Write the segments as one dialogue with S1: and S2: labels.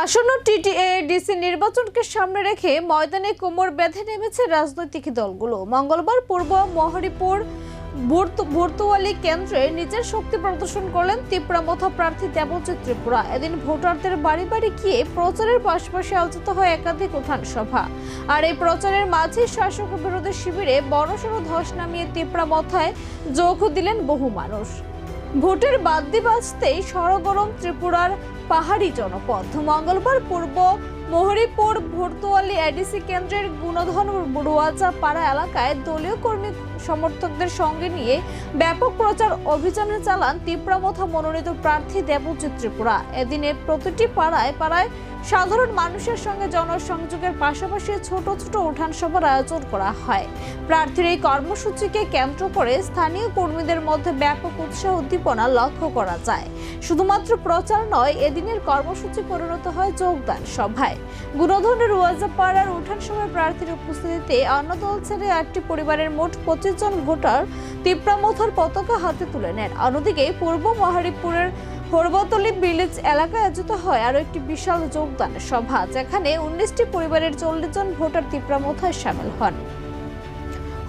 S1: আসন্ন টিটিএডিসি নির্বাচনকে সামনে রেখে ময়দানে কোমর বেঁধে নেমেছে রাজনৈতিক দলগুলো। মঙ্গলবার পূর্ব মহরীপুর বর্তুয়ালি কেন্দ্রে নিজের শক্তি প্রদর্শন করলেন তিপ্রামথা প্রার্থী দেবজিৎ ত্রিপুরা। এদিন ভোটারদের বাড়ি বাড়ি গিয়ে প্রচারের পাশাপাশি আয়োজিত হয় একাধিক উঠান সভা। আর এই প্রচারের মাঝে শাসক বিরোধী শিবিরে বড়সড় ধস নামিয়ে তিপ্রামথায় যোগ দিলেন বহু মানুষ। ভোটের বাদ্যি বাজতেই সরগরম ত্রিপুরার পাহাড়ি জনপদ। মঙ্গলবার পূর্ব মহরীপুর ভর্তুয়ালি এডিসি কেন্দ্রের গুণধন রুয়াজা পাড়া এলাকায় দলীয় কর্মী সমর্থকদের সঙ্গে নিয়ে ব্যাপক প্রচার অভিযান চালান তিপ্রামথা মনোনীত প্রার্থী দেবজিৎ ত্রিপুরা। এদিনে প্রতিটি পাড়ায় পাড়ায় সাধারণ মানুষের সঙ্গে জনসংযোগের পাশাপাশি ছোট ছোট উঠান সভার আয়োজন করা হয়। প্রার্থীর এই কর্মসূচিকে কেন্দ্র করে স্থানীয় কর্মীদের মধ্যে ব্যাপক উৎসাহ উদ্দীপনা লক্ষ্য করা যায়। শুধুমাত্র প্রচার নয়, এদিনের কর্মসূচি পরিণত হয় যোগদান সভায়। গুণধনের রুয়াজাপাড়ার উঠান সভায় প্রার্থীর উপস্থিতিতে অন্য দল ছেড়ে 8টি পরিবারের মোট 25 জন ভোটার তিপ্রামথার পতাকা হাতে তুলে নেন। অন্যদিকে পূর্ব মহরীপুরের হরবতলি ভিলেজ এলাকায় আয়োজিত হয় আরো একটি বিশাল যোগদান সভা, যেখানে 19টি পরিবারের 40 জন ভোটার তিপ্রামথায় সামিল হন।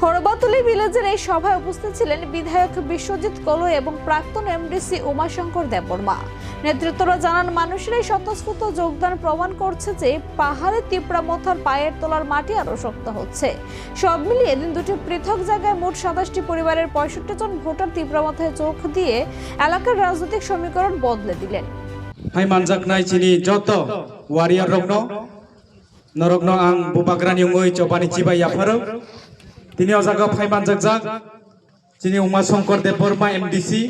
S1: হরবতলি ভিলেজের এই সভায় উপস্থিত ছিলেন বিধায়ক বিশ্বজিৎ কলই এবং প্রাক্তন এমডিসি উমাশঙ্কর দেববর্মা। নেতৃত্বরা জানান, মানুষের এই স্বতঃস্ফূর্ত যোগদান প্রমাণ করছে যে পাহাড়ে তিপ্রামথার পায়ের তলার মাটি আরো শক্ত হচ্ছে। সব মিলিয়ে দিন দুটি পৃথক জায়গায় মোট 27টি পরিবারের 65 জন ভোটার তিপ্রামথায় যোগ দিয়ে এলাকার রাজনৈতিক সমীকরণ বদলে দিলেন।
S2: হাইমানজাকনাই চিনি যত ওয়ারিয়ার রগ্ন নরগ্ন আং বুবাগ্রানি মই চপানি চিবাই আফারো তিনি অজাগা ফাইমানজাকজাক চিনি উমাশঙ্কর দেববর্মা এমডিসি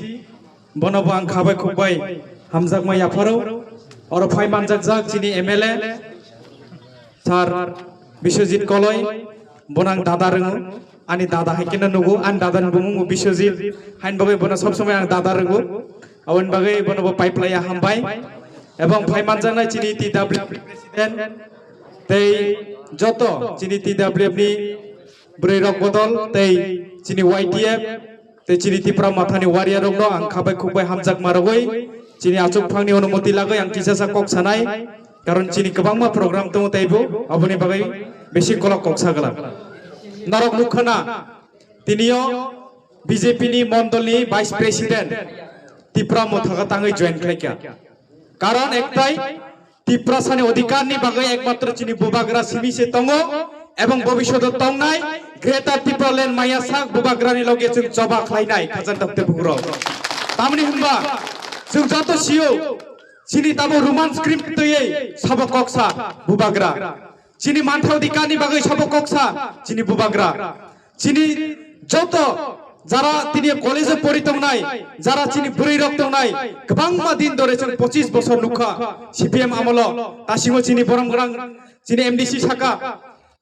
S2: বনব আং খাবাই খুবাই হামজাকমাই আফারো আর ফাইমানজাকজাক চিনি এমএলএ স্যার বিশ্বজিৎ কলই বনাং দাদা রঙু আনি দাদা হাইকেনা নুগু আন দাদা নুগু বিশ্বজিৎ হাইন বাগে বনা সব সময় আং দাদা রঙু আওন বাগে বনব পাইপলাইয়া হামবাই এবং ফাইমানজাকনাই চিনি টিডব্লিউ প্রেসিডেন্ট তেই যত চিনি টিডব্লিউ নি ब्रै रक बदल तै चिनी वाइटिएफ तै चिनी तिप्रामथानि वारिया रक आं खाबाय खुबाय हामजाक मारगै चिनी आचुक फांनि अनुमति लागै आं किसासा कक सानाय कारण चिनी गोबांमा प्रग्राम दङ तैबो अबनि बागै बेसि कलक कक सागला नरक मुखना तिनियो बीजेपी नि मण्डलनि भाइस प्रेसिडेंट तिप्रामथागा ताङै जয়েন खायका कारण एकटाই तिप्रासानि अधिकारनि बागै एकमात्र चिनी बुबाग्रा सिमिसे तंगो এবং ভবিষ্যতে তংনাই গ্রেটার ত্রিপুরাল্যান্ড মাইয়া সাক বুবাগ্রানি লগে जों জবা খাইনাই খাজান দপ্তে বুগ্র তামনি হনবা जों যত সিও চিনি তাবো রোমান স্ক্রিপ্ট তৈ সব কক্সা বুবাগ্রা চিনি মানথা অধিকারনি বাগৈ সব কক্সা চিনি বুবাগ্রা চিনি যত যারা তিনি কলেজে পড়িতং নাই যারা চিনি বুড়ি রক্তং নাই গোबांमा दिन ধরে जों 25 বছর নুখা সিপিএম আমল তাসিমো চিনি বরমগ্রাং চিনি এমডিসি শাখা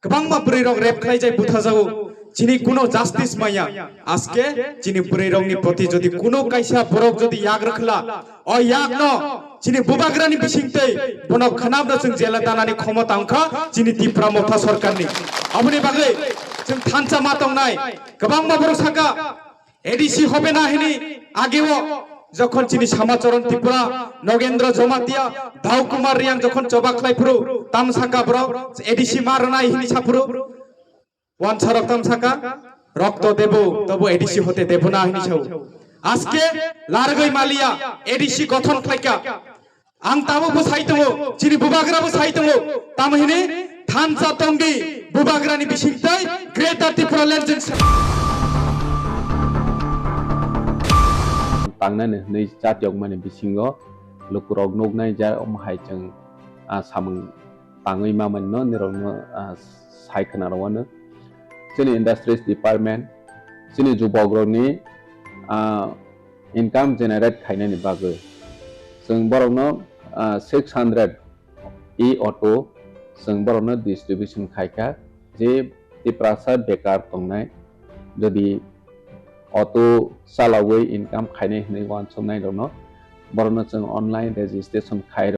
S2: गोबांमा बुरै रग रेप खालायजाय बुथाजागौ चिनी कुनो जास्टिस माया आजके चिनी बुरै रगनि प्रति जदि कुनो कायसा बरक जदि याग रखला अ याग न चिनी बुबाग्रानि बिसिंतै बनो खनाबना जों जेला दानानि क्षमता अंखा चिनी तिप्रामथा सरकारनि अबनि बागै जों थानसा मातंनाय गोबांमा बर साका एडिसि হবে না হিনি আগেও যখন চিনি সমাচরণ ত্রিপুরা নগেন্দ্র জমাতিয়া দাউ কুমার রিয়াং যখন চবাখলাইফুরু তামসাকা ব্র এডিসি মারনাই হিনি সাফুরু ওয়ান সারক তামসাকা রক্ত দেব তবু এডিসি হতে দেব না হিনি ছাউ আজকে লারগৈ মালিয়া এডিসি গঠন খাইকা আং তাবো বসাইতমো চিনি বুবাগ্রাবো সাইতমো তামহিনি থানসা তঙ্গি বুবাগ্রানি বিসিংতাই গ্রেটার ত্রিপুরাল্যান্ড
S3: तांनानै नै जातियक माने बिसिङाव लुकुरक नगनाय जा अमहाय जों सामों ताङै मामोन न निरनो सायखना रवानो जोंनि इंडस्ट्रिज डिपार्टमेंट जोंनि जुबग्रनि इनकाम जेनेरेट खायनायनि बागै जों बरनो 600 इ अटो जों बरनो डिस्ट्रीब्यूशन खायका जे तिप्रासा बेकार तंनाय जदि अटो सालावै इनकाम खायनाय होननाय वान समनाय दङ बरनो जों अनलाइन रेजिस्ट्रेशन खाय